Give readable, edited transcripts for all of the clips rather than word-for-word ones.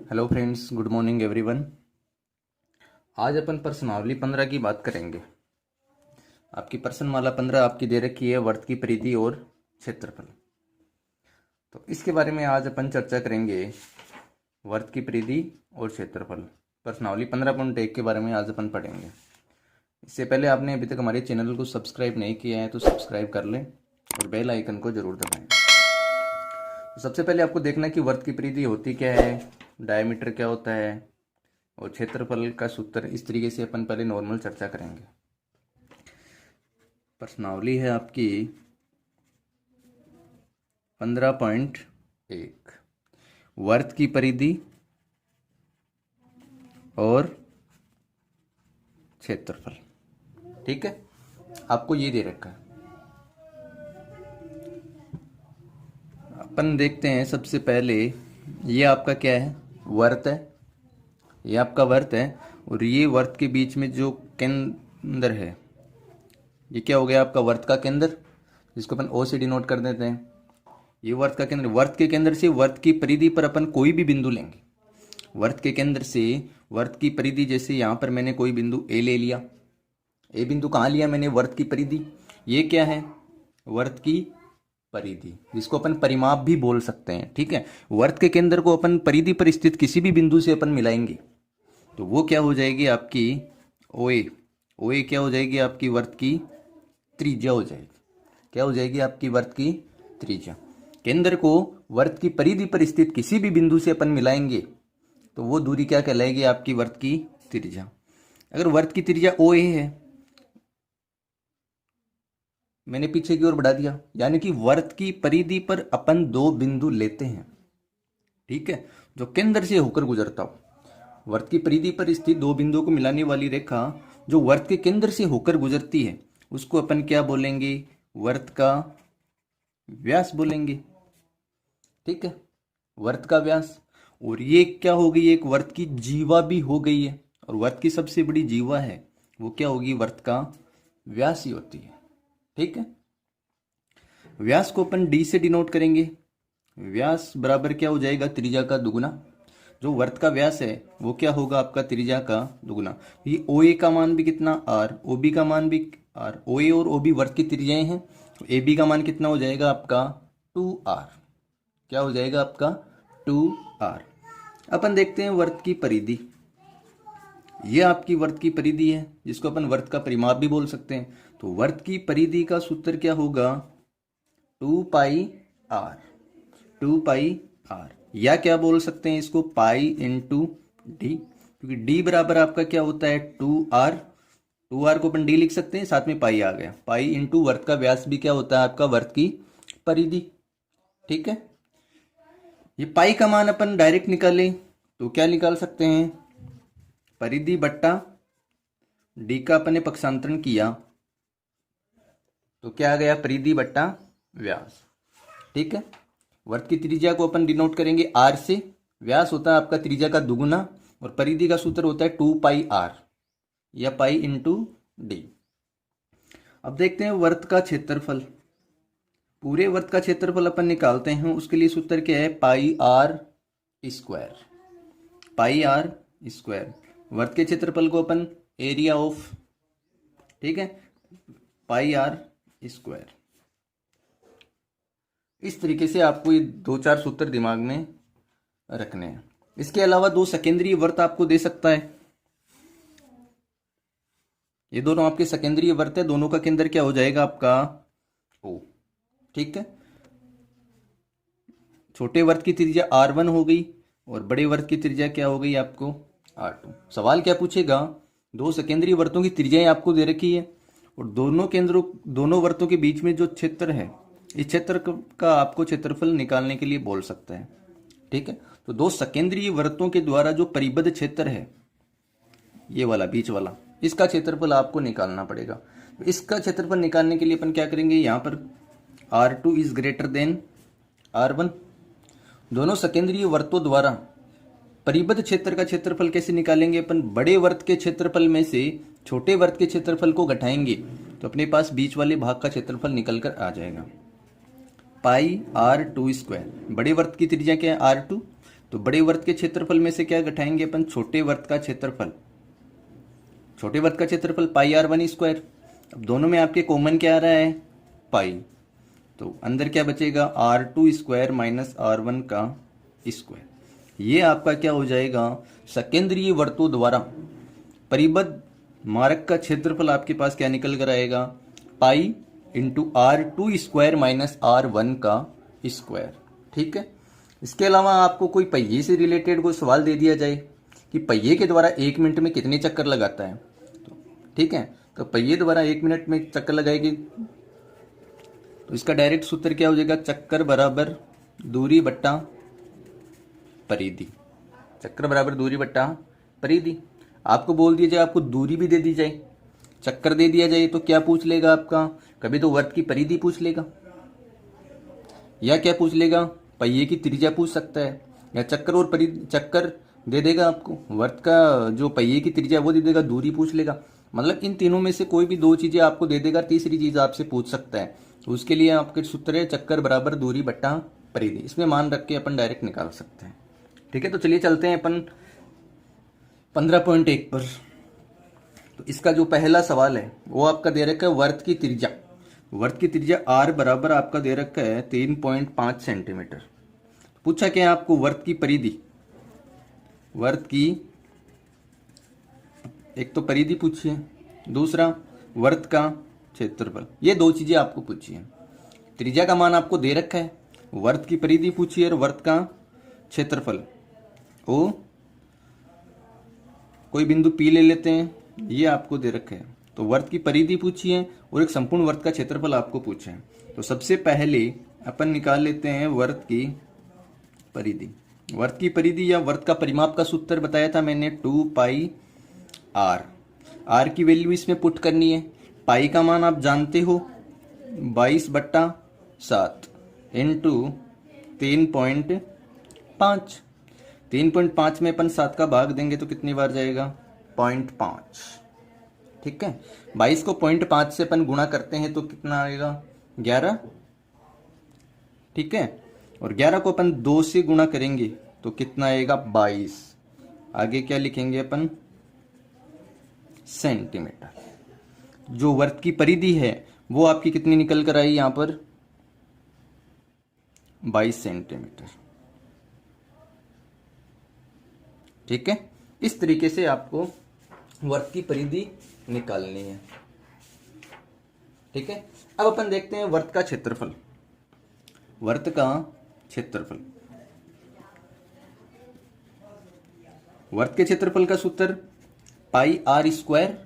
Hello friends, good morning everyone. आज अपन प्रश्नावली 15 की बात करेंगे। आपकी प्रश्नमाला 15 आपकी दे रखी है वर्त की परिधि और क्षेत्रफल। तो इसके बारे में आज अपन चर्चा करेंगे। वर्त की परिधि और क्षेत्रफल प्रश्नावली 15.1 के बारे में आज अपन पढ़ेंगे। इससे पहले आपने अभी तक हमारे चैनल को सब्सक्राइब नहीं किया है तो सब्सक्राइब कर लें और बेल आइकन को जरूर दबाएं। तो सबसे पहले आपको देखना है कि वर्त की परिधि होती क्या है, डायमीटर क्या होता है और क्षेत्रफल का सूत्र। इस तरीके से अपन पहले नॉर्मल चर्चा करेंगे। प्रश्नावली है आपकी 15.1 वर्त की परिधि और क्षेत्रफल। ठीक है, आपको ये दे रखा है। अपन देखते हैं सबसे पहले, ये आपका क्या है, वर्त है। ये आपका वर्त है और ये वर्त के बीच में जो केंद्र है, ये क्या हो गया आपका वर्त का केंद्र, जिसको अपन ओ से डिनोट कर देते हैं। ये वर्त का केंद्र, वर्त के केंद्र से वर्त की परिधि पर अपन कोई भी बिंदु लेंगे। वर्त के केंद्र से वर्त की परिधि, जैसे यहाँ पर मैंने कोई बिंदु ए ले लिया। ए बिंदु कहाँ लिया मैंने, वर्त की परिधि। ये क्या है, वर्त की परिधि, जिसको अपन परिमाप भी बोल सकते हैं। ठीक है, वर्त के केंद्र को अपन परिधि पर स्थित किसी भी बिंदु से अपन मिलाएंगे तो वो क्या हो जाएगी आपकी ओए। ओए क्या हो जाएगी आपकी वर्त की त्रिज्या हो जाएगी। क्या हो जाएगी आपकी वर्त की त्रिज्या। केंद्र को वर्त की परिधि पर स्थित किसी भी बिंदु से अपन मिलाएंगे तो वो दूरी क्या कहलाएगी आपकी वर्त की त्रिज्या। अगर वर्त की त्रिज्या ओए है, मैंने पीछे की ओर बढ़ा दिया, यानी कि वर्त की परिधि पर अपन दो बिंदु लेते हैं। ठीक है, जो केंद्र से होकर गुजरता हो। वर्त की परिधि पर स्थित दो बिंदुओं को मिलाने वाली रेखा जो वर्त के केंद्र से होकर गुजरती है उसको अपन क्या बोलेंगे, वर्त का व्यास बोलेंगे। ठीक है, वर्त का व्यास। और ये क्या हो गई, एक वर्त की जीवा भी हो गई है। और वर्त की सबसे बड़ी जीवा है वो क्या होगी, वर्त का व्यास ही होती है। ठीक है, व्यास को अपन डी से डिनोट करेंगे। व्यास बराबर क्या हो जाएगा, त्रिज्या का दुगुना। जो वर्त का व्यास है वो क्या होगा आपका त्रिज्या का दुगुना। ये ओ ए का मान भी कितना, आर, ओ बी का मान भी आर। ओ ए और ओ बी वर्त की त्रिज्याएं हैं। तो ए बी का मान कितना हो जाएगा आपका 2r। क्या हो जाएगा आपका 2r। अपन देखते हैं वर्त की परिधि। ये आपकी वर्त की परिधि है, जिसको अपन वर्त का परिमाप भी बोल सकते हैं। तो वर्त की परिधि का सूत्र क्या होगा, 2πr। 2πr, या क्या बोल सकते हैं इसको, पाई इंटू डी, क्योंकि डी बराबर आपका क्या होता है 2r। 2r को अपन डी लिख सकते हैं, साथ में पाई आ गया। पाई इंटू वर्त का व्यास भी क्या होता है आपका वर्त की परिधि। ठीक है, ये पाई का मान अपन डायरेक्ट निकालें तो क्या निकाल सकते हैं, परिधि बट्टा डी का अपन ने पक्षांतरण किया तो क्या आ गया, परिधि बट्टा व्यास। ठीक है, वर्त की त्रिज्या को अपन डिनोट करेंगे आर से। व्यास होता है आपका त्रिज्या का दुगुना और परिधि का सूत्र होता है 2πr या पाई इंटू डी। अब देखते हैं वर्त का क्षेत्रफल। पूरे वर्त का क्षेत्रफल अपन निकालते हैं, उसके लिए सूत्र क्या है, pi r square. Pi r square. वर्त के क्षेत्रफल को अपन एरिया ऑफ, ठीक है, पाई आर स्क्वायर। इस तरीके से आपको ये दो चार सूत्र दिमाग में रखने हैं। इसके अलावा दो सेकेंडरी वर्त आपको दे सकता है। ये दोनों आपके सेकेंडरी वर्त है, दोनों का केंद्र क्या हो जाएगा आपका O। ठीक है, छोटे वर्त की त्रिज्या R1 हो गई और बड़े वर्त की त्रिज्या क्या हो गई आपको R2। सवाल क्या पूछेगा, दो सेकेंडरी वर्तों की त्रिज्याएं आपको दे रखी है और दोनों वर्तों के बीच में जो क्षेत्र है, इस क्षेत्र का आपको क्षेत्रफल निकालने के लिए बोल सकता है। ठीक है, तो दो सेकेंडरी वर्तों के द्वारा जो परिबद्ध क्षेत्र है, ये वाला बीच वाला, इसका क्षेत्रफल आपको निकालना पड़ेगा। तो इसका क्षेत्रफल निकालने के लिए अपन क्या करेंगे, यहाँ पर R2 is greater than R1। दोनों सेकेंडरी वर्तों द्वारा परिबद्ध क्षेत्र का क्षेत्रफल कैसे निकालेंगे, अपन बड़े वर्त के क्षेत्रफल में से छोटे वर्त के क्षेत्रफल को घटाएंगे तो अपने पास बीच वाले भाग का क्षेत्रफल निकल कर आ जाएगा। पाई R2 स्क्वायर। बड़े वर्त की त्रिज्या क्या है R2, तो बड़े वर्त के क्षेत्रफल में से क्या घटाएंगे अपन, छोटे वर्त का क्षेत्रफल। छोटे वर्त का क्षेत्रफल पाई आर वन स्क्वायर। अब दोनों में आपके कॉमन क्या आ रहा है, पाई, तो अंदर क्या बचेगा, r two square minus r one का स्क्वायर। ये आपका क्या हो जाएगा, सकेंद्रीय वर्तों द्वारा परिबद्ध मार्ग का क्षेत्रफल आपके पास क्या निकल कर आएगा, pi into r two square minus r one का स्क्वायर। ठीक है। इसके अलावा आपको कोई पहिए से रिलेटेड कोई सवाल दे दिया जाए कि पहिए के द्वारा 1 मिनट में कितने चक्कर लगाता है, तो ठीक है, तो पहिए द्वारा 1 मिनट में चक्कर लगाएगी, तो इसका डायरेक्ट सूत्र क्या हो जाएगा, चक्कर बराबर दूरी बट्टा परिधि। चक्कर बराबर दूरी बट्टा परिधि। आपको बोल दिया जाए, आपको दूरी भी दे दी जाए, चक्कर दे दिया जाए, तो क्या पूछ लेगा आपका, कभी तो वर्त की परिधि पूछ लेगा, या क्या पूछ लेगा, पहिए की त्रिज्या पूछ सकता है, या चक्कर और परिधि, चक्कर दे देगा आपको, वर्त का जो पहिए की त्रिज्या वो दे देगा, दूरी पूछ लेगा। मतलब इन तीनों में से कोई भी 2 चीजें आपको दे देगा, तीसरी चीज आपसे पूछ सकता है। तो उसके लिए आपके सूत्र है चक्कर बराबर दूरी बट्टा परिधि। इसमें मान रख के अपन डायरेक्ट निकाल सकते हैं। ठीक है, तो चलिए चलते हैं अपन 15.1 पर। तो इसका जो पहला सवाल है वो आपका दे रखा है वर्त की त्रिज्या। वर्त की त्रिज्या आर बराबर आपका दे रखा है 3.5 सेंटीमीटर। पूछा क्या आपको, वर्त की परिधि, वर्त की एक तो परिधि पूछी है, दूसरा वर्त का क्षेत्रफल। ये 2 चीजें आपको पूछी है। त्रिज्या का मान आपको दे रखा है, वर्त की परिधि पूछी है और वर्त का क्षेत्रफल। ओ कोई बिंदु पी ले लेते हैं, ये आपको दे रखा है। तो वर्त की परिधि पूछी है और एक संपूर्ण वर्त का क्षेत्रफल आपको पूछा है। तो सबसे पहले अपन निकाल लेते हैं वर्त की परिधि। वर्त की परिधि या वर्त का परिमाप का सूत्र बताया था मैंने, 2 पाई आर। आर की वैल्यू इसमें पुट करनी है। पाई का मान आप जानते हो 22/7 इंटू 3.5। 3.5 में अपन 7 का भाग देंगे तो कितनी बार जाएगा, 0.5। ठीक है, 22 को 0.5 से अपन गुणा करते हैं तो कितना आएगा, 11। ठीक है, और 11 को अपन 2 से गुणा करेंगे तो कितना आएगा, 22। आगे क्या लिखेंगे अपन, सेंटीमीटर। जो वर्त की परिधि है वो आपकी कितनी निकल कर आई यहां पर, 22 सेंटीमीटर। ठीक है, इस तरीके से आपको वर्त की परिधि निकालनी है। ठीक है, अब अपन देखते हैं वर्त का क्षेत्रफल। वर्त का क्षेत्रफल, वर्त के क्षेत्रफल का सूत्र पाई आर स्क्वायर।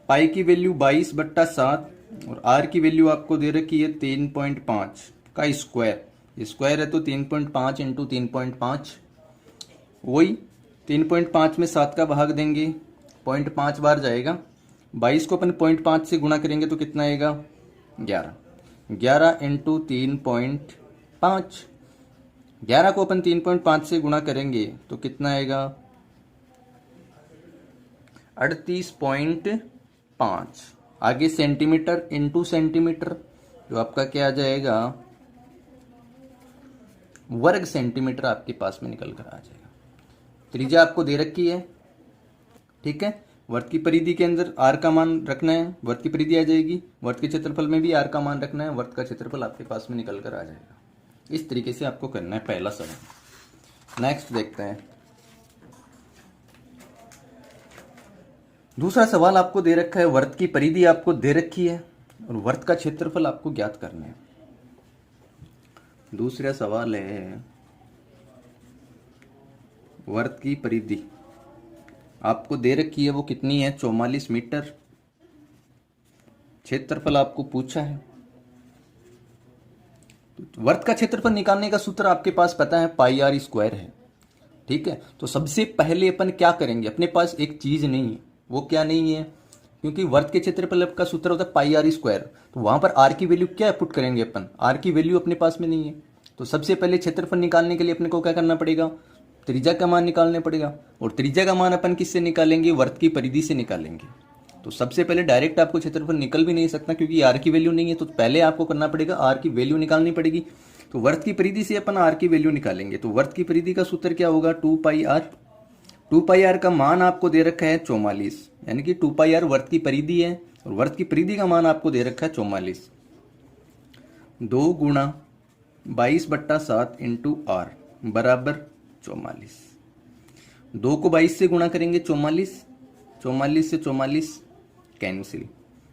पाई की वैल्यू 22/7 और आर की वैल्यू आपको दे रखी है 3.5 का स्क्वायर। स्क्वायर है तो 3.5 इंटू 3.5, वही 3.5 में 7 का भाग देंगे, 0.5 बार जाएगा। 22 को अपन 0.5 से गुणा करेंगे तो कितना आएगा, 11। 11 इंटू 3.5, 11 को अपन 3.5 से गुणा करेंगे तो कितना आएगा, 38.5। आगे सेंटीमीटर इंटू सेंटीमीटर, जो आपका क्या आ जाएगा, वर्ग सेंटीमीटर आपके पास में निकल कर आ जाएगा। त्रिज्या आपको दे रखी है। ठीक है, वर्त की परिधि के अंदर आर का मान रखना है, वर्त की परिधि आ जाएगी। वर्त के क्षेत्रफल में भी आर का मान रखना है, वर्त का क्षेत्रफल आपके पास में निकल कर आ जाएगा। इस तरीके से आपको करना है पहला सवाल। नेक्स्ट देखते हैं। दूसरा सवाल आपको दे रखा है, वर्त की परिधि आपको दे रखी है और वर्त का क्षेत्रफल आपको ज्ञात करना है। दूसरा सवाल है, वर्त की परिधि आपको दे रखी है, वो कितनी है, 44 मीटर। क्षेत्रफल आपको पूछा है। वर्त का क्षेत्रफल निकालने का सूत्र आपके पास पता है, पाई आर स्क्वायर है। ठीक है, तो सबसे पहले अपन क्या करेंगे, अपने पास एक चीज नहीं है, वो क्या नहीं है, क्योंकि वर्त के क्षेत्रफल का सूत्र होता है पाई आर स्क्वायर, तो वहां पर आर की वैल्यू क्या पुट करेंगे अपन, आर की वैल्यू अपने पास में नहीं है। तो सबसे पहले क्षेत्रफल निकालने के लिए अपने को क्या करना पड़ेगा, त्रिज्या का मान निकालने पड़ेगा। और त्रिज्या का मान अपन किससे निकालेंगे, वर्त की परिधि से निकालेंगे। तो सबसे पहले डायरेक्ट आपको क्षेत्रफल निकल भी नहीं सकता, क्योंकि आर की वैल्यू नहीं है, तो पहले आपको करना पड़ेगा आर की वैल्यू निकालनी पड़ेगी। तो वर्त की परिधि से अपन आर की वैल्यू निकालेंगे। तो वर्त की परिधि का सूत्र क्या होगा, 2πr। 2πr का मान आपको दे रखा है 44, यानी कि 2πr वर्त की परिधि है और वर्त की परिधि का मान आपको दे रखा है 44। 2 गुणा 22/7 इंटू आर बराबर 44। 2 को 22 से गुणा करेंगे 44, 44 से 44 कैंसिल,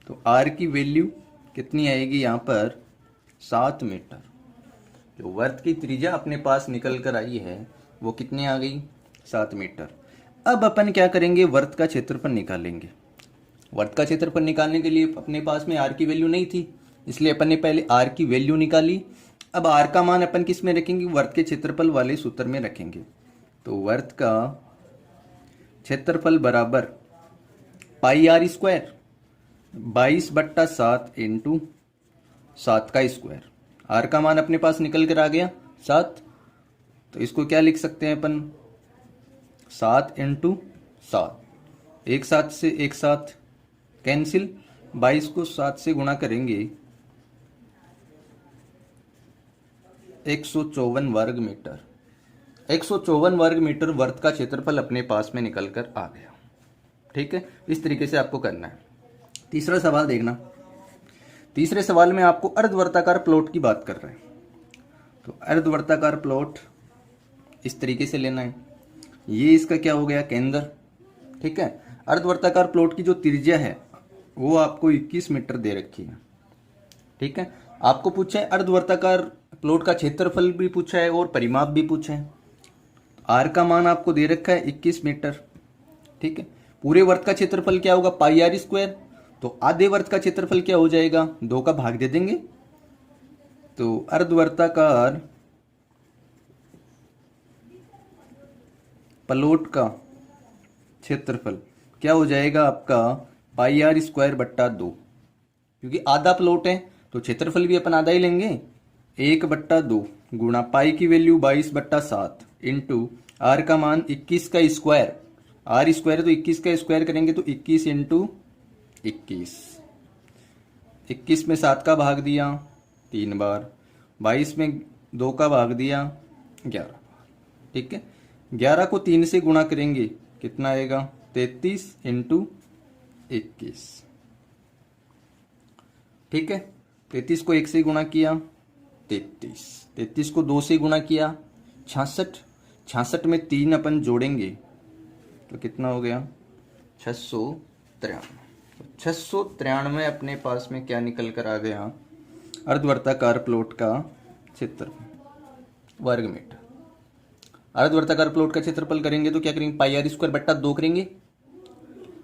तो आर की वैल्यू कितनी आएगी यहाँ पर, 7 मीटर। जो वर्त की त्रिज्या अपने पास निकल कर आई है वो कितनी आ गई, 7 मीटर। अब अपन क्या करेंगे, वर्त का क्षेत्रफल निकालेंगे। वर्त का क्षेत्रफल निकालने के लिए अपने पास में आर की वैल्यू नहीं थी, इसलिए अपन ने पहले आर की वैल्यू निकाली। अब आर का मान अपन किस में रखेंगे, वर्त के क्षेत्रफल वाले सूत्र में रखेंगे। तो वर्त का क्षेत्रफल बराबर πr², 22/7 इंटू 7 का स्क्वायर। आर का मान अपने पास निकल कर आ गया 7, तो इसको क्या लिख सकते हैं अपन, 7 इंटू 7, एक साथ से एक साथ कैंसिल, 22 को 7 से गुणा करेंगे 154 वर्ग मीटर। 154 वर्ग मीटर वर्त का क्षेत्रफल अपने पास में निकल कर आ गया। ठीक है, इस तरीके से आपको करना है। तीसरा सवाल देखना। तीसरे सवाल में आपको अर्धवर्ताकार प्लॉट की बात कर रहे हैं। तो अर्धवर्ताकार प्लॉट इस तरीके से लेना है। ये इसका क्या हो गया, केंद्र। ठीक है, अर्धवर्ताकार प्लॉट की जो त्रिज्या है वो आपको 21 मीटर दे रखी है। ठीक है, आपको पूछा है अर्धवर्ताकार प्लॉट का क्षेत्रफल भी पूछा है और परिमाप भी पूछा है। आर का मान आपको दे रखा है 21 मीटर। ठीक है, पूरे वर्त का क्षेत्रफल क्या होगा, πr²। तो आधे वर्त का क्षेत्रफल क्या हो जाएगा, 2 का भाग दे देंगे। तो अर्धवर्ताकार प्लॉट का क्षेत्रफल क्या हो जाएगा आपका, πr²/2। क्योंकि आधा प्लॉट है तो क्षेत्रफल भी अपन आधा ही लेंगे, 1/2 गुणा पाई की वैल्यू 22/7 इंटू आर का मान 21 का स्क्वायर। आर स्क्वायर तो 21 का स्क्वायर करेंगे तो 21 इंटू 21। 21 में 7 का भाग दिया 3 बार, 22 में 2 का भाग दिया 11 बार। ठीक है, 11 को 3 से गुणा करेंगे कितना आएगा, 33 इंटू 21। ठीक है, 33 को 1 से गुणा किया 33, 33 को 2 से गुणा किया 66, 66 में 3 अपन जोड़ेंगे तो कितना हो गया, 693। तो 693 अपने पास में क्या निकल कर आ गया, अर्धवर्ताकार प्लॉट का क्षेत्रफल वर्ग मीटर। अर्धवर्ताकार प्लॉट का क्षेत्रफल करेंगे तो क्या करेंगे, πr²/2 करेंगे,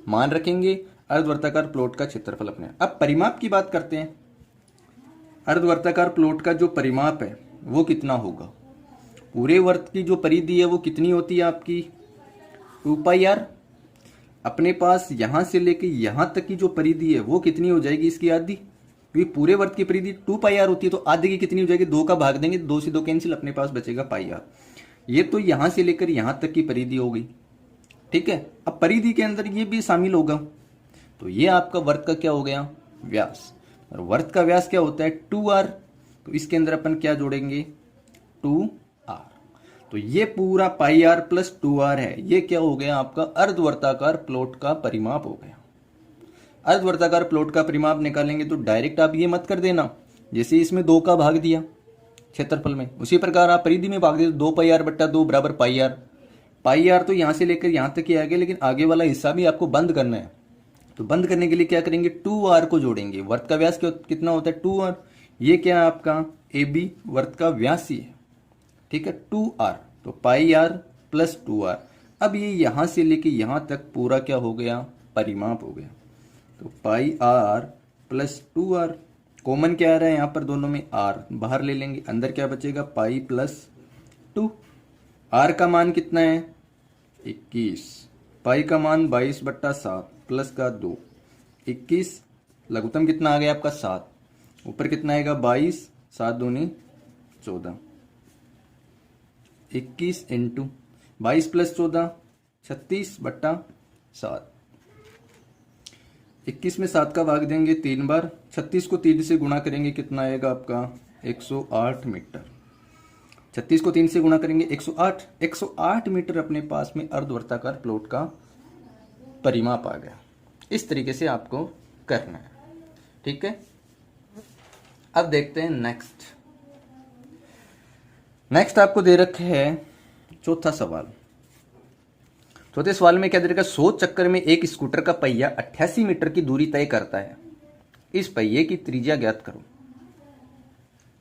मान रखेंगे अर्धवर्ताकार प्लॉट का क्षेत्रफल अपने। अब परिमाप की बात करते हैं। अर्धवर्ताकार प्लॉट का जो परिमाप है वो कितना होगा, पूरे वर्त की जो परिधि है वो कितनी होती है आपकी, 2πr। अपने पास यहां से लेके यहां तक की जो परिधि है वो कितनी हो जाएगी, इसकी आधी। क्योंकि पूरे वर्त की परिधि 2πr होती है तो आधे की कितनी हो जाएगी, 2 का भाग देंगे, 2 से 2 कैंसिल, अपने पास बचेगा πr। ये तो यहां से लेकर यहां तक की परिधि हो गई। ठीक है, अब परिधि के अंदर ये भी शामिल होगा, तो ये आपका वर्त का क्या हो गया, व्यास। और वर्त का व्यास क्या होता है, 2r। तो इसके अंदर अपन क्या जोड़ेंगे, 2r। तो ये पूरा πr + 2r है। ये क्या हो गया आपका अर्धवर्ताकार प्लॉट का परिमाप हो गया। अर्धवर्ताकार प्लॉट का परिमाप निकालेंगे तो डायरेक्ट आप ये मत कर देना, जैसे इसमें 2 का भाग दिया क्षेत्रफल में, उसी प्रकार आप परिधि में भाग दे, 2πr/2 बराबर πr। πr तो यहां से लेकर यहां तक ही आ गया, लेकिन आगे वाला हिस्सा भी आपको बंद करना है। तो बंद करने के लिए क्या करेंगे, 2r को जोड़ेंगे। वर्त का व्यास कितना होता है, 2r। ये क्या है आपका AB वर्त का व्यास ही है। ठीक है, 2r, तो πr + 2r। अब ये यहां से लेके यहां तक पूरा क्या हो गया, परिमाप हो गया। तो πr + 2r, कॉमन क्या आ रहा है यहाँ पर, दोनों में r बाहर ले लेंगे, अंदर क्या बचेगा, पाई + 2। r का मान कितना है, 21, पाई का मान 22/7 प्लस का 2, 21, लघुत्तम कितना आ गया आपका 7, ऊपर कितना आएगा 22, 7 दूनी 14, 21 इंटू 22 + 14 36/7। 21 में 7 का भाग देंगे 3 बार, 36 को 3 से गुणा करेंगे कितना आएगा आपका 108 मीटर। 36 को 3 से गुणा करेंगे 108। 108 मीटर अपने पास में अर्धवर्ताकार प्लॉट का परिमाप आ गया। इस तरीके से आपको करना है, ठीक है। अब देखते हैं नेक्स्ट आपको दे रखे है चौथा सवाल। चौथे सवाल में क्या दे रखा है, 100 चक्कर में एक स्कूटर का पहिया 88 मीटर की दूरी तय करता है, इस पहिए की त्रिज्या ज्ञात करो।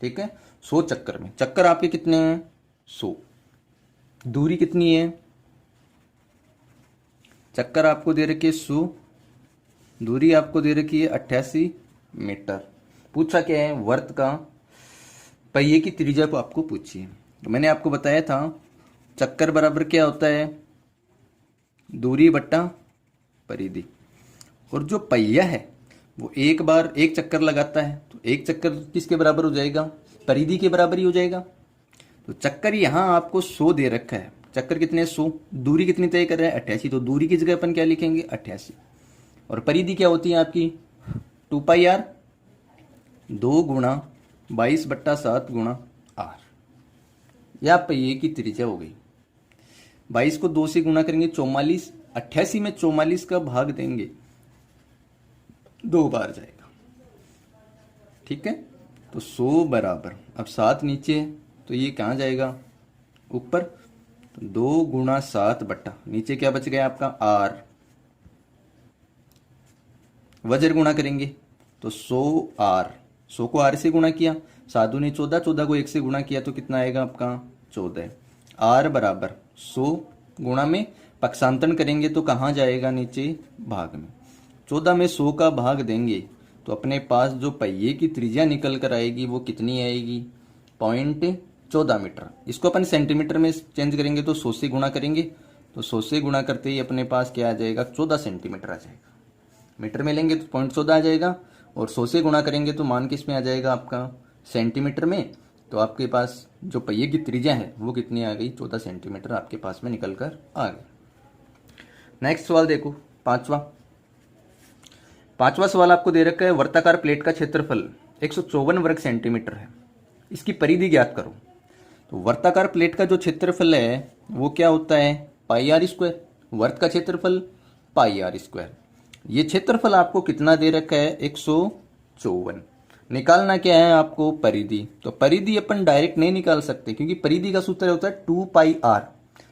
ठीक है, 100 चक्कर में, चक्कर आपके कितने हैं 100, दूरी कितनी है, चक्कर आपको दे रखी है 100, दूरी आपको दे रखी है 88 मीटर। पूछा क्या है, वर्त का पहिए की त्रिज्या को आपको पूछिए। तो मैंने आपको बताया था चक्कर बराबर क्या होता है, दूरी बट्टा परिधि, और जो पहिया है वो एक बार एक चक्कर लगाता है, तो एक चक्कर किसके बराबर हो जाएगा, परिधि के बराबर ही हो जाएगा। तो चक्कर यहाँ आपको 100 दे रखा है, चक्कर कितने 100, दूरी कितनी तय कर रहा है 88, तो दूरी की जगह अपन क्या लिखेंगे 88, और परिधि क्या होती है आपकी 2πr, 2 गुणा 22/7 गुणा r, या पहिए की त्रिज्या हो गई। 22 को 2 से गुणा करेंगे 44, 88 में 44 का भाग देंगे 2 बार जाएगा, ठीक है। तो 100 बराबर, अब 7 नीचे है तो ये कहाँ जाएगा ऊपर, तो 2 गुणा 7 बट्टा नीचे क्या बच गया आपका r, वज्र गुणा करेंगे तो 100r, 100 को r से गुणा किया, 7 दूनी 14, 14 को 1 से गुणा किया तो कितना आएगा आपका 14, r बराबर 100 गुणा में पक्षांतरण करेंगे तो कहाँ जाएगा नीचे भाग में, 14 में 100 का भाग देंगे तो अपने पास जो पहिए की त्रिज्या निकल कर आएगी वो कितनी आएगी 0.14 मीटर। इसको अपन सेंटीमीटर में चेंज करेंगे तो 100 से गुणा करेंगे, तो 100 से गुणा करते ही अपने पास क्या आ जाएगा 14 सेंटीमीटर आ जाएगा। मीटर में लेंगे तो 0.14 आ जाएगा, और 100 से गुणा करेंगे तो मान किस में आ जाएगा आपका सेंटीमीटर में, तो आपके पास जो पहिए की त्रिज्या है वो कितनी आ गई 14 सेंटीमीटर आपके पास में निकल कर आ गई। नेक्स्ट सवाल देखो, पांचवा सवाल आपको दे रखा है वर्ताकार प्लेट का क्षेत्रफल 154 वर्ग सेंटीमीटर है, इसकी परिधि ज्ञात करो। तो वर्ताकार प्लेट का जो क्षेत्रफल है वो क्या होता है πr², वर्त का क्षेत्रफल πr²। ये क्षेत्रफल आपको कितना दे रखा है 154, निकालना क्या है आपको परिधि। तो परिधि अपन डायरेक्ट नहीं निकाल सकते क्योंकि परिधि का सूत्र होता है 2πr,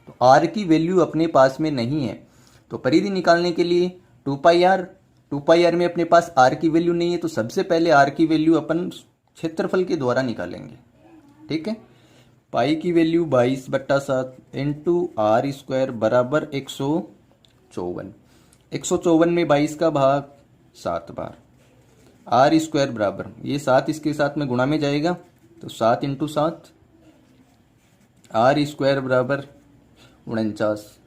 तो r की वैल्यू अपने पास में नहीं है, तो परिधि निकालने के लिए 2πr में अपने पास r की वैल्यू नहीं है, तो सबसे पहले r की वैल्यू अपन क्षेत्रफल के द्वारा निकालेंगे, ठीक है। पाई की वैल्यू 22/7 इंटू r² बराबर 154, 154 में 22 का भाग 7 बार, r² बराबर, ये 7 इसके साथ में गुणा में जाएगा तो 7 इंटू 7, r² बराबर 49,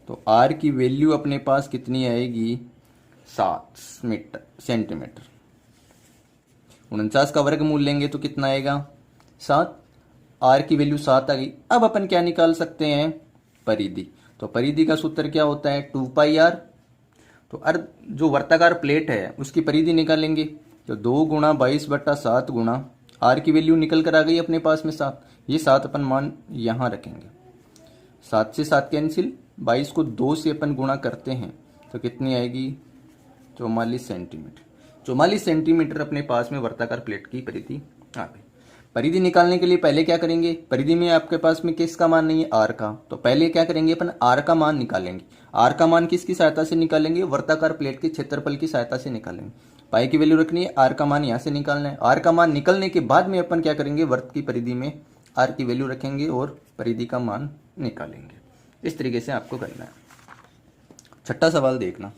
तो r की वैल्यू अपने पास कितनी आएगी 7 सेंटीमीटर। 49 का वर्गमूल लेंगे तो कितना आएगा 7, r की वैल्यू 7 आ गई। अब अपन क्या निकाल सकते हैं परिधि, तो परिधि का सूत्र क्या होता है 2πr, तो जो वर्ताकार प्लेट है उसकी परिधि निकालेंगे तो 2 गुणा 22/7 गुणा r की वैल्यू निकल कर आ गई अपने पास में 7, ये 7 अपन मान यहाँ रखेंगे, 7 से 7 कैंसिल, 22 को 2 से अपन गुणा करते हैं तो कितनी आएगी 44 सेंटीमीटर। 44 सेंटीमीटर अपने पास में वर्ताकार प्लेट की परिधि आ गई। परिधि निकालने के लिए पहले क्या करेंगे, परिधि में आपके पास में किसका मान नहीं है r का, तो पहले क्या करेंगे अपन r का मान निकालेंगे। r का मान किसकी सहायता से निकालेंगे, वर्ताकार प्लेट के क्षेत्रफल की सहायता से निकालेंगे। पाई की वैल्यू रखनी है, r का मान यहाँ से निकालना है। r का मान निकलने के बाद में अपन क्या करेंगे, वर्त की परिधि में r की वैल्यू रखेंगे और परिधि का मान निकालेंगे। इस तरीके से आपको करना है। छठा सवाल देखना,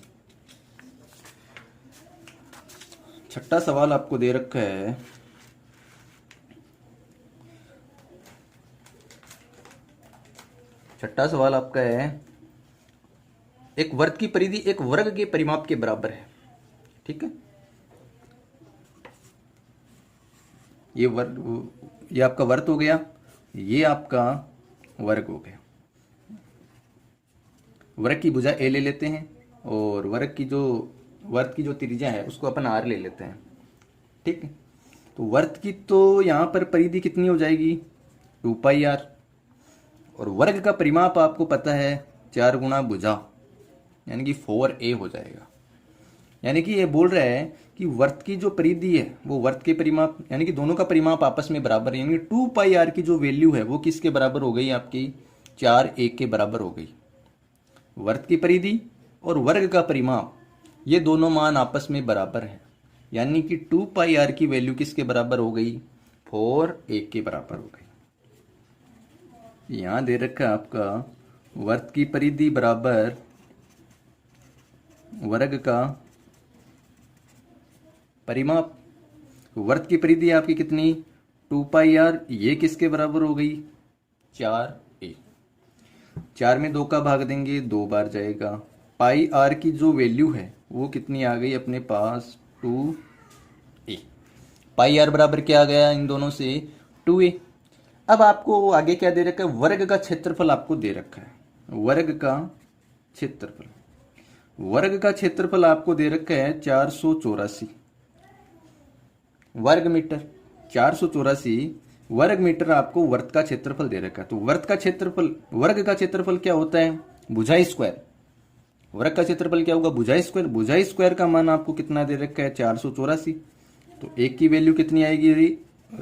छठा सवाल आपको दे रखा है छठा सवाल आपका है एक वर्त की परिधि एक वर्ग के परिमाप के बराबर है, ठीक है। ये आपका वर्त हो गया, ये आपका वर्ग हो गया। वर्ग की भुजा a ले लेते हैं और वर्त की जो त्रिज्या है उसको अपन r ले लेते हैं, ठीक है। तो वर्त की तो यहाँ पर परिधि कितनी हो जाएगी 2πr, और वर्ग का परिमाप आपको पता है 4 गुणा भुजा, यानी कि 4a हो जाएगा। यानी कि ये बोल रहा है कि वर्त की जो परिधि है वो वर्त के परिमाप, यानी कि दोनों का परिमाप आपस में बराबर है, यानी 2πr की जो वैल्यू है वो किसके बराबर हो गई आपकी 4a के बराबर हो गई। वर्त की परिधि और वर्ग का परिमाप ये दोनों मान आपस में बराबर है, यानी कि 2πr की वैल्यू किसके बराबर हो गई 4a के बराबर हो गई। यहां दे रखा है आपका वर्त की परिधि बराबर वर्ग का परिमाप। वर्त की परिधि आपकी कितनी 2πr, ये किसके बराबर हो गई 4a। 4 में 2 का भाग देंगे 2 बार जाएगा। पाई आर की जो वैल्यू है वो कितनी आ गई अपने पास 2a। पाई आर बराबर क्या आ गया इन दोनों से 2a। अब आपको आगे क्या दे रखा है, वर्ग का क्षेत्रफल आपको दे रखा है। वर्ग का क्षेत्रफल, वर्ग का क्षेत्रफल आपको दे रखा है 484 वर्ग मीटर। 484 वर्ग मीटर आपको वर्त का क्षेत्रफल दे रखा है। तो वर्त का क्षेत्रफल, वर्ग का क्षेत्रफल क्या होता है भुजा स्क्वायर। वर्ग का क्षेत्रफल क्या होगा भुजा स्क्वायर। भुजा स्क्वायर का मान आपको कितना दे रखा है 484। तो एक की वैल्यू कितनी आएगी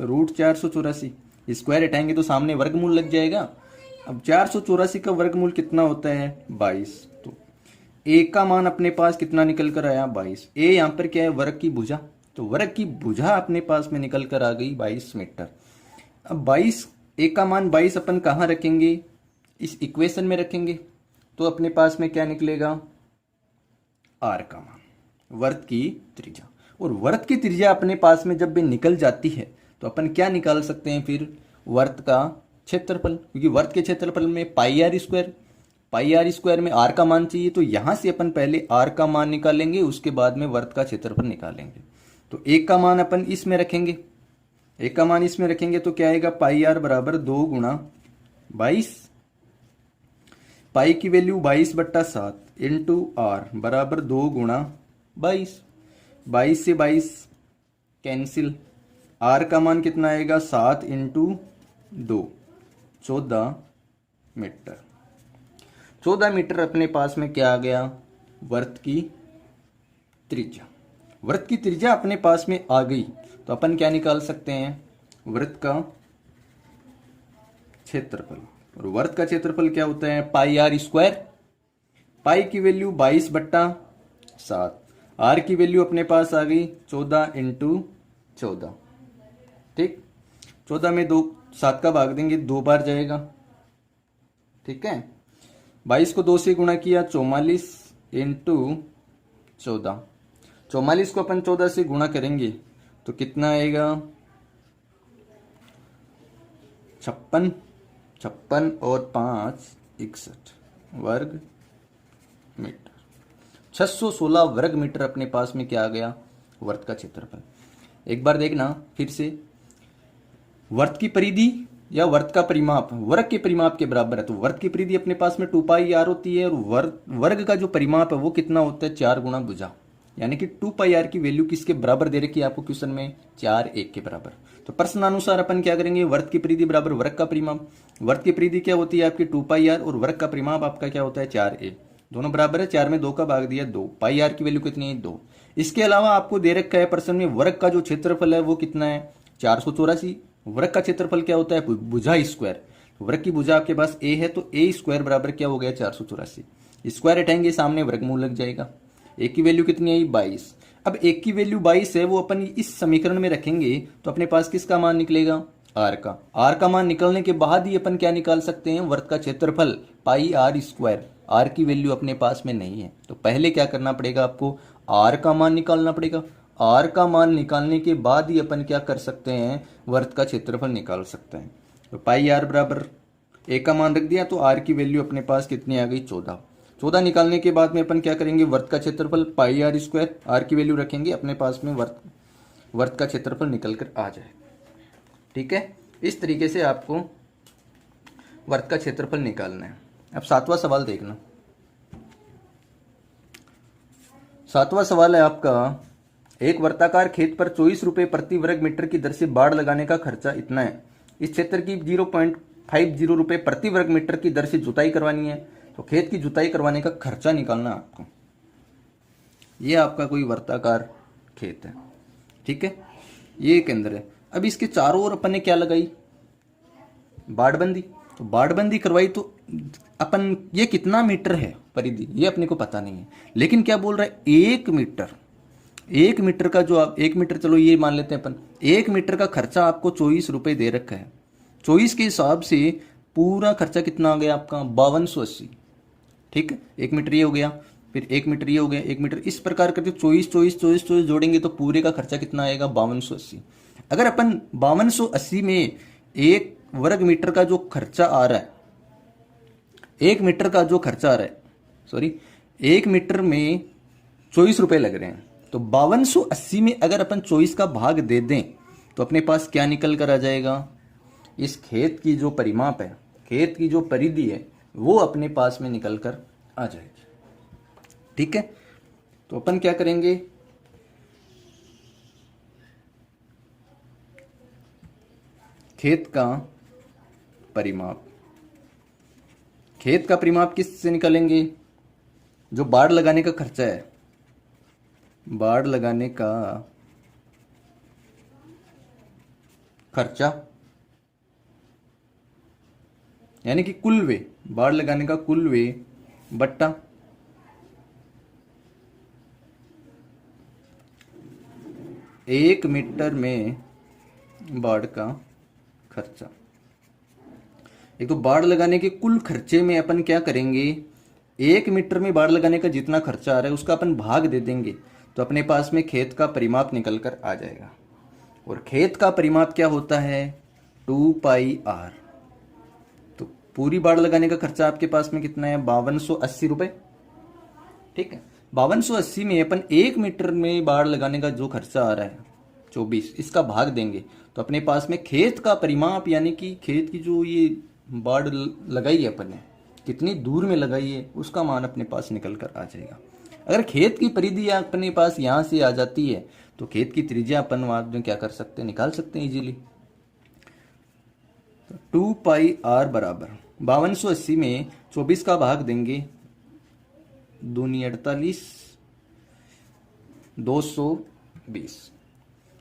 √484। स्क्वायर हटाएंगे तो सामने वर्गमूल लग जाएगा। अब 484 का वर्गमूल कितना होता है 22। तो ए का मान अपने पास कितना निकल कर आया 22। ए यहाँ पर क्या है वर्ग की भुजा, तो वर्ग की भुजा अपने पास में निकल कर आ गई 22 मीटर। अब 22 ए का मान 22 अपन कहाँ रखेंगे, इस इक्वेशन में रखेंगे। तो अपने पास में क्या निकलेगा आर का मान, वर्त की त्रिज्या। और वर्त की त्रिज्या अपने पास में जब भी निकल जाती है तो अपन क्या निकाल सकते हैं फिर वर्त का क्षेत्रफल, क्योंकि वर्त के क्षेत्रफल में पाई आर स्क्वायर में आर का मान चाहिए। तो यहां से अपन पहले आर का मान निकालेंगे, उसके बाद में वर्त का क्षेत्रफल निकालेंगे। तो एक का मान अपन इसमें रखेंगे, एक का मान इसमें रखेंगे तो क्या आएगा पाई आर बराबर 2 गुणा 22। पाई की वैल्यू 22/7 इंटू आर बराबर 2 गुणा 22। 22 से 22 कैंसिल। आर का मान कितना आएगा 7 इंटू 2 14 मीटर। 14 मीटर अपने पास में क्या आ गया वर्त की त्रिज्या। वृत्त की त्रिज्या अपने पास में आ गई तो अपन क्या निकाल सकते हैं वृत्त का क्षेत्रफल। और वृत्त का क्षेत्रफल क्या होता है पाई आर स्क्वायर। पाई की वैल्यू 22/7, आर की वैल्यू अपने पास आ गई 14 इंटू 14। ठीक, 14 में 2 7 का भाग देंगे 2 बार जाएगा। ठीक है, 22 को 2 से गुणा किया 44 इंटू 14। 44 को अपन 14 से गुणा करेंगे तो कितना आएगा 56 और 5 61 वर्ग मीटर। 616 वर्ग मीटर अपने पास में क्या आ गया वर्त का क्षेत्रफल। एक बार देखना फिर से, वर्त की परिधि या वर्त का परिमाप वर्ग के परिमाप के बराबर है। तो वर्त की परिधि अपने पास में 2πr होती है और वर्ग का जो परिमाप है वो कितना होता है 4 गुणा भुजा, यानी कि 2πr की वैल्यू किसके बराबर दे रखी है आपको क्वेश्चन में 4 1 के बराबर। तो प्रश्न अनुसार अपन क्या करेंगे वर्त की परिधि बराबर वर्ग का परिमाप। वर्त की परिधि क्या होती है आपकी 2πr और वर्ग का परिमाप आपका क्या होता है 4a। दोनों बराबर है, 4 में 2 का भाग दिया 2। पाई आर की वैल्यू कितनी है 2। इसके अलावा आपको दे रखा है प्रश्न में वर्ग का जो क्षेत्रफल है वो कितना है 484। वर्ग का क्षेत्रफल क्या होता है भुजा स्क्वायर। वर्ग की भुजा आपके पास a है तो a स्क्वायर बराबर क्या हो गया 484। स्क्वायर हटाएंगे सामने वर्गमूल लग जाएगा। एक की वैल्यू कितनी आई 22। अब एक की वैल्यू 22 है वो अपन इस समीकरण में रखेंगे तो अपने पास किसका मान निकलेगा आर का। आर का मान निकलने के बाद ही अपन क्या निकाल सकते हैं वर्त का क्षेत्रफल पाई आर स्क्वायर। आर की वैल्यू अपने पास में नहीं है तो पहले क्या करना पड़ेगा आपको आर का मान निकालना पड़ेगा। आर का मान निकालने के बाद ही अपन क्या कर सकते हैं वर्त का क्षेत्रफल निकाल सकते हैं। तो पाई आर बराबर ए का मान रख दिया तो आर की वैल्यू अपने पास कितनी आ गई 14। 14 निकालने के बाद में अपन क्या करेंगे वर्त का क्षेत्रफल पाई आर स्क्वायर, आर की वैल्यू रखेंगे अपने पास में वर्त का क्षेत्रफल निकल कर आ जाए। ठीक है, इस तरीके से आपको वर्त का क्षेत्रफल निकालना है। अब 7वां सवाल देखना। 7वां सवाल है आपका, एक वर्ताकार खेत पर 24 रुपए प्रति वर्ग मीटर की दर से बाड़ लगाने का खर्चा इतना है। इस क्षेत्र की 0.50 रुपये प्रति वर्ग मीटर की दर से जुताई करवानी है। तो खेत की जुताई करवाने का खर्चा निकालना है आपको। ये आपका कोई वर्ताकार खेत है, ठीक है, ये केंद्र है। अब इसके चारों ओर अपन ने क्या लगाई, बाड़बंदी। तो बाड़बंदी करवाई तो अपन, ये कितना मीटर है परिधि ये अपने को पता नहीं है, लेकिन क्या बोल रहा है 1 मीटर का जो आप 1 मीटर, चलो ये मान लेते हैं अपन, 1 मीटर का खर्चा आपको 24 रुपये दे रखा है। 24 के हिसाब से पूरा खर्चा कितना आ गया आपका 5280, ठीक है। 1 मीटर ये हो गया, फिर 1 मीटर ये हो गया, 1 मीटर, इस प्रकार करके 24 जोड़ेंगे तो पूरे का खर्चा कितना आएगा 5280। अगर अपन 5280 में 1 वर्ग मीटर का जो खर्चा आ रहा है, 1 मीटर का जो खर्चा आ रहा है, सॉरी 1 मीटर में 24 रुपये लग रहे हैं, तो 5280 में अगर अपन 24 का भाग दे दें तो अपने पास क्या निकल कर आ जाएगा, इस खेत की जो परिमाप है, खेत की जो परिधि है, वो अपने पास में निकल कर आ जाएगी, ठीक है। तो अपन क्या करेंगे, खेत का परिमाप, खेत का परिमाप किससे निकालेंगे, जो बाड़ लगाने का खर्चा है, बाड़ लगाने का खर्चा यानी कि कुल व्यय, बाड़ लगाने का कुल व्यय बट्टा 1 मीटर में बाड़ का खर्चा। एक तो बाड़ लगाने के कुल खर्चे में अपन क्या करेंगे, 1 मीटर में बाड़ लगाने का जितना खर्चा आ रहा है उसका अपन भाग दे देंगे, तो अपने पास में खेत का परिमाप निकल कर आ जाएगा। और खेत का परिमाप क्या होता है 2πr। तो पूरी बाड़ लगाने का खर्चा आपके पास में कितना है 5280 रुपये, ठीक है। 5280 में अपन 1 मीटर में बाड़ लगाने का जो खर्चा आ रहा है 24, इसका भाग देंगे तो अपने पास में खेत का परिमाप यानी कि खेत की जो ये बाड़ लगाई है अपन ने, कितनी दूर में लगाई है, उसका मान अपने पास निकल कर आ जाएगा। अगर खेत की परिधि अपने पास यहाँ से आ जाती है तो खेत की त्रिज्या अपन बाद में क्या कर सकते हैं, निकाल सकते हैं इजीली। तो 2πr बराबर 5280 में 24 का भाग देंगे, दूनी 48, 220।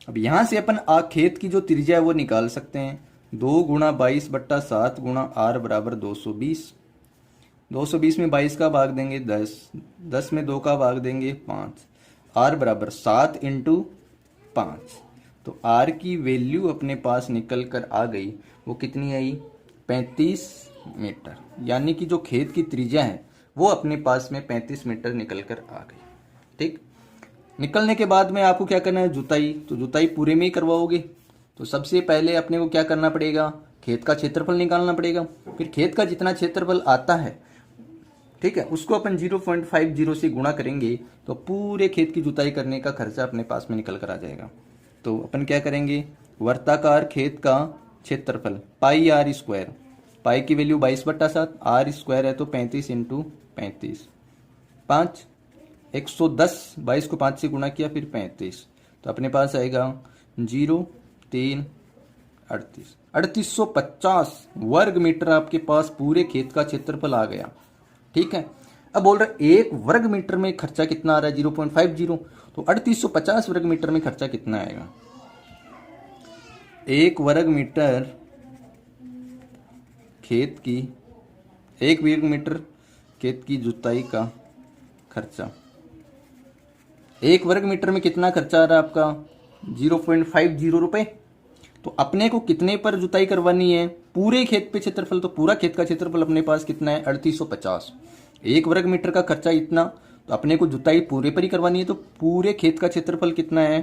अब यहां से अपन खेत की जो त्रिज्या है वो निकाल सकते हैं, 2 गुणा 22/7 गुणा r बराबर 220। 220 में 22 का भाग देंगे 10, 10 में 2 का भाग देंगे 5, r बराबर 7 × 5। तो r की वैल्यू अपने पास निकल कर आ गई, वो कितनी आई 35 मीटर, यानी कि जो खेत की त्रिज्या है वो अपने पास में 35 मीटर निकल कर आ गई, ठीक। निकलने के बाद में आपको क्या करना है, जुताई। तो जुताई पूरे में ही करवाओगे, तो सबसे पहले अपने को क्या करना पड़ेगा, खेत का क्षेत्रफल निकालना पड़ेगा। फिर खेत का जितना क्षेत्रफल आता है, ठीक है, उसको अपन 0.50 से गुणा करेंगे तो पूरे खेत की जुताई करने का खर्चा अपने पास में निकल कर आ जाएगा। तो अपन क्या करेंगे, वर्ताकार खेत का क्षेत्रफल πr², पाई की वैल्यू 22/7, r² है तो 35 × 35, 5 110, 22 को 5 से गुणा किया फिर 35, तो अपने पास आएगा 3850 वर्ग मीटर आपके पास पूरे खेत का क्षेत्रफल आ गया, ठीक है। अब बोल रहे 1 वर्ग मीटर में खर्चा कितना आ रहा है 0.50, तो 3850 वर्ग मीटर में खर्चा कितना आएगा, 1 वर्ग मीटर खेत की 1 वर्ग मीटर खेत की जुताई का खर्चा, 1 वर्ग मीटर में कितना खर्चा आ रहा है आपका 0.50 रुपये। तो अपने को कितने पर जुताई करवानी है, पूरे खेत पे क्षेत्रफल, तो पूरा खेत का क्षेत्रफल अपने पास कितना है 3850, 1 वर्ग मीटर का खर्चा इतना, तो अपने को जुताई पूरे पर ही करवानी है, तो पूरे खेत का क्षेत्रफल कितना है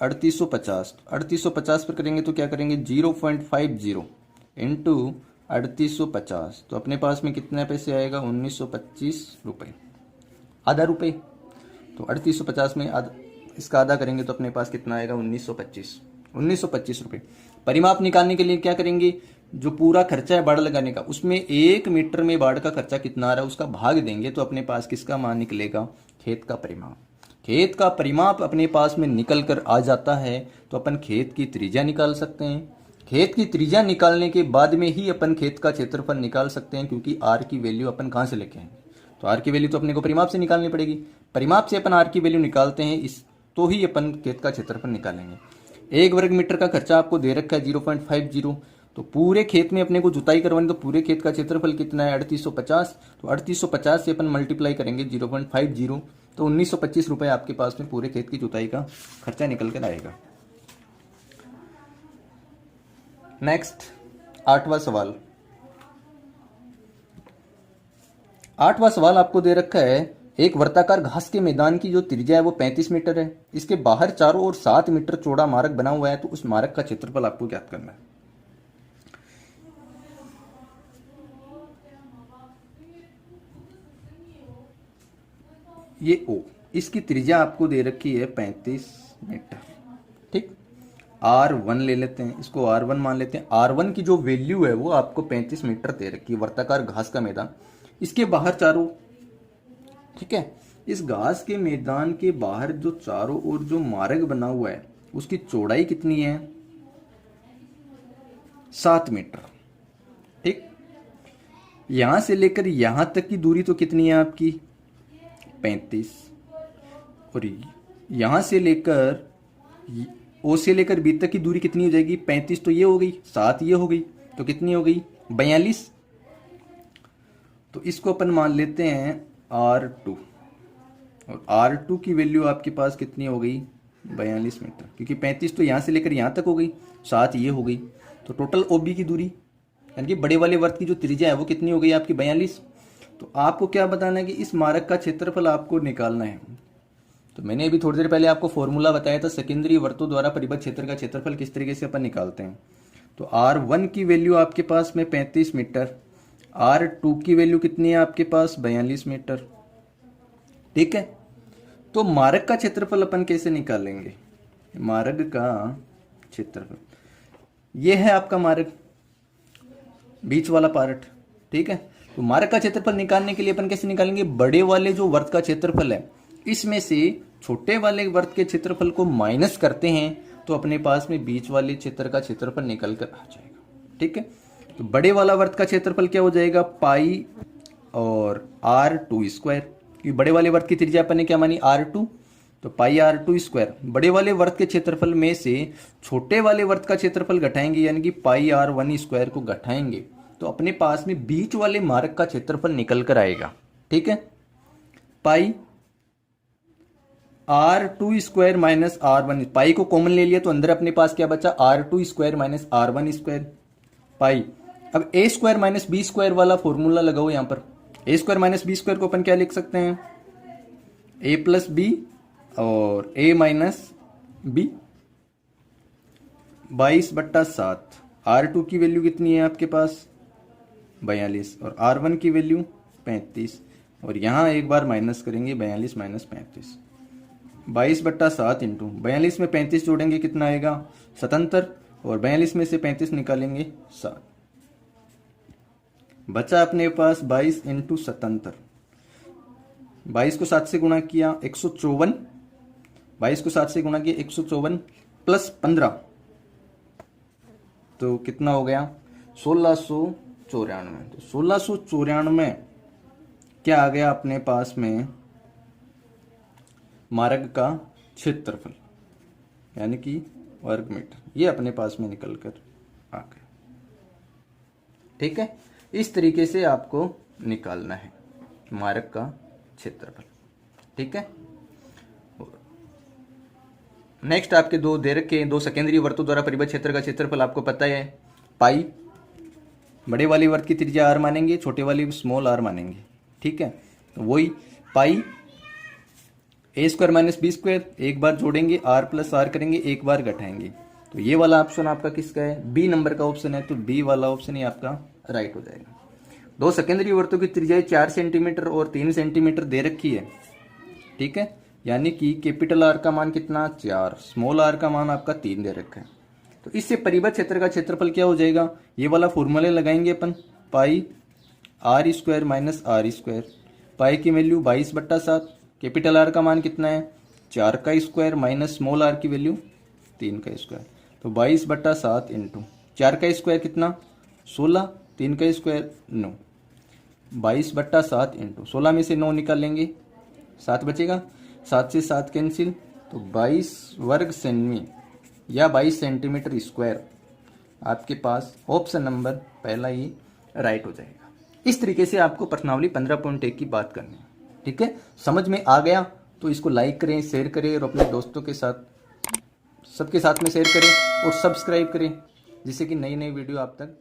3850। 3850 पर करेंगे तो क्या करेंगे 0.50 इंटू 3850, तो अपने पास में कितना पैसे आएगा 1925 रुपये, आधा रुपये। तो 3850 में इसका आधा करेंगे तो अपने पास कितना आएगा 1925 रुपये। परिमाप निकालने के लिए क्या करेंगे, जो पूरा खर्चा है बाड़ लगाने का, उसमें 1 मीटर में बाड़ का खर्चा कितना आ रहा है उसका भाग देंगे, तो अपने पास किसका मान निकलेगा, खेत का परिमाप। खेत का परिमाप अपने पास में निकल कर आ जाता है तो अपन खेत की त्रिज्या निकाल सकते हैं, खेत की त्रिज्या निकालने के बाद में ही अपन खेत का क्षेत्रफल निकाल सकते हैं, क्योंकि आर की वैल्यू अपन कहाँ से लेके आएंगे, तो आर की वैल्यू तो अपने को परिमाप से निकालनी पड़ेगी। परिमाप से अपन आर की वैल्यू निकालते हैं, इस तो ही अपन खेत का क्षेत्रफल निकालेंगे। 1 वर्ग मीटर का खर्चा आपको दे रखा है 0.50, तो पूरे खेत में अपने को जुताई करवानी, तो पूरे खेत का क्षेत्रफल कितना है 3850, तो 3850 से अपन मल्टीप्लाई करेंगे 0.50, तो 1925 रुपये आपके पास में पूरे खेत की जुताई का खर्चा निकल कर आएगा। नेक्स्ट 8वां सवाल। 8वां सवाल आपको दे रखा है, एक वर्ताकार घास के मैदान की जो त्रिज्या है वो 35 मीटर है, इसके बाहर चारों ओर 7 मीटर चौड़ा मार्ग बना हुआ है, तो उस मार्ग का क्षेत्रफल आपको ज्ञात करना है। ये ओ, इसकी त्रिज्या आपको दे रखी है 35 मीटर, ठीक। R1 ले लेते हैं, इसको R1 मान लेते हैं। R1 की जो वैल्यू है वो आपको 35 मीटर दे रखी है, वर्ताकार घास का मैदान, इसके बाहर चारों, ठीक है, इस घास के मैदान के बाहर जो चारों ओर जो मार्ग बना हुआ है उसकी चौड़ाई कितनी है 7 मीटर, ठीक। यहां से लेकर यहां तक की दूरी तो कितनी है आपकी 35, और यहां से लेकर ओ से लेकर बी तक की दूरी कितनी हो जाएगी 35, तो ये हो गई 7, ये हो गई, तो कितनी हो गई 42। तो इसको अपन मान लेते हैं R2, और R2 की वैल्यू आपके पास कितनी हो गई 42 मीटर, क्योंकि 35 तो यहां से लेकर यहां तक हो गई, 7 ये हो गई, तो टोटल OB की दूरी यानी कि बड़े वाले वर्त की जो त्रिज्या है वो कितनी हो गई आपकी 42। तो आपको क्या बताना है कि इस मार्ग का क्षेत्रफल आपको निकालना है। तो मैंने अभी थोड़ी देर पहले आपको फॉर्मूला बताया था, सेकेंडरी वर्तों द्वारा परिबद्ध क्षेत्र का क्षेत्रफल किस तरीके से अपन निकालते हैं। तो R1 की वैल्यू आपके पास में 35 मीटर, R2 की वैल्यू कितनी है आपके पास 42 मीटर, ठीक है। तो मार्ग का क्षेत्रफल अपन कैसे निकालेंगे, मार्ग का क्षेत्रफल ये है आपका मार्ग, बीच वाला पार्ट, ठीक है। तो मार्ग का क्षेत्रफल निकालने के लिए अपन कैसे निकालेंगे, बड़े वाले जो वर्त का क्षेत्रफल है इसमें से छोटे वाले वर्त के क्षेत्रफल को माइनस करते हैं, तो अपने पास में बीच वाले क्षेत्र का क्षेत्रफल निकल कर आ जाएगा, ठीक है। तो बड़े वाला वर्त का क्षेत्रफल क्या हो जाएगा पाई और R2 स्क्वायर, क्योंकि बड़े वाले वर्त की त्रिज्या अपन ने क्या मानी R2, तो पाई R2 स्क्वायर। बड़े वाले वर्त के क्षेत्रफल में से छोटे वाले वर्त का क्षेत्रफल घटाएंगे, यानी कि पाई R1 स्क्वायर को घटाएंगे, तो अपने पास में बीच वाले मार्ग का क्षेत्रफल निकल कर आएगा, ठीक है। पाई R2 स्क्वायर माइनस R1, पाई को कॉमन ले लिया तो अंदर अपने पास क्या बचा R2 square minus R1 square pi. अब a square minus b square वाला फॉर्मूला लगाओ यहां पर, a square minus b square को अपन क्या लिख सकते हैं a प्लस बी और a माइनस बी, 22/7। R2 की वैल्यू कितनी है आपके पास 42 और R1 की वैल्यू 35, और यहां एक बार माइनस करेंगे 42 माइनस 35, 22/7 इंटू 42 में 35 जोड़ेंगे कितना आएगा 77, और 42 में से 35 निकालेंगे 7, बचा अपने पास 22 इंटू 77, 22 को 7 से गुणा किया 154, 22 को 7 से गुणा किया 154 प्लस 15, तो कितना हो गया 1694। तो 1694 क्या आ गया अपने पास में मार्ग का क्षेत्रफल, यानी कि वर्ग मीटर, ये अपने पास में निकल कर आ गया, ठीक है। इस तरीके से आपको निकालना है मार्ग का क्षेत्रफल, ठीक है। नेक्स्ट आपके दो दे रखे, दो सेकेंडरी वर्तों द्वारा परिबद्ध क्षेत्र का क्षेत्रफल आपको पता है पाई, बड़े वाले वर्त की त्रिज्या r मानेंगे, छोटे वाली स्मॉल r मानेंगे, ठीक है। तो वही pi a square minus b square, एक बार जोड़ेंगे r प्लस r करेंगे, एक बार घटाएंगे, तो ये वाला ऑप्शन आपका किसका है बी नंबर का ऑप्शन है, तो बी वाला ऑप्शन ही आपका राइट हो जाएगा। दो सेकेंडरी वर्तों की त्रिज्या 4 सेंटीमीटर और 3 सेंटीमीटर दे रखी है, ठीक है, यानी कि कैपिटल R का मान कितना 4, स्मॉल r का मान आपका 3 दे रखा है। तो इससे परिबद्ध क्षेत्र का क्षेत्रफल क्या हो जाएगा, ये वाला फॉर्मूले लगाएंगे अपन, pi R square minus R square, pi की वैल्यू 22/7, कैपिटल R का मान कितना है 4 का स्क्वायर माइनस स्मॉल r की वैल्यू 3 का स्क्वायर, तो 22/7 इंटू 4 का स्क्वायर कितना 16, 3 का स्क्वायर 9, 22/7 इंटू 16 में से 9 निकालेंगे 7 बचेगा, 7 से 7 कैंसिल, तो 22 वर्ग सेमी या 22 सेंटीमीटर स्क्वायर आपके पास ऑप्शन नंबर पहला ही राइट हो जाएगा। इस तरीके से आपको प्रश्नावली 15.1 की बात करनी है। ठीक है, समझ में आ गया तो इसको लाइक करें, शेयर करें और अपने दोस्तों के साथ सबके साथ में शेयर करें और सब्सक्राइब करें, जिससे कि नई नई वीडियो आप तक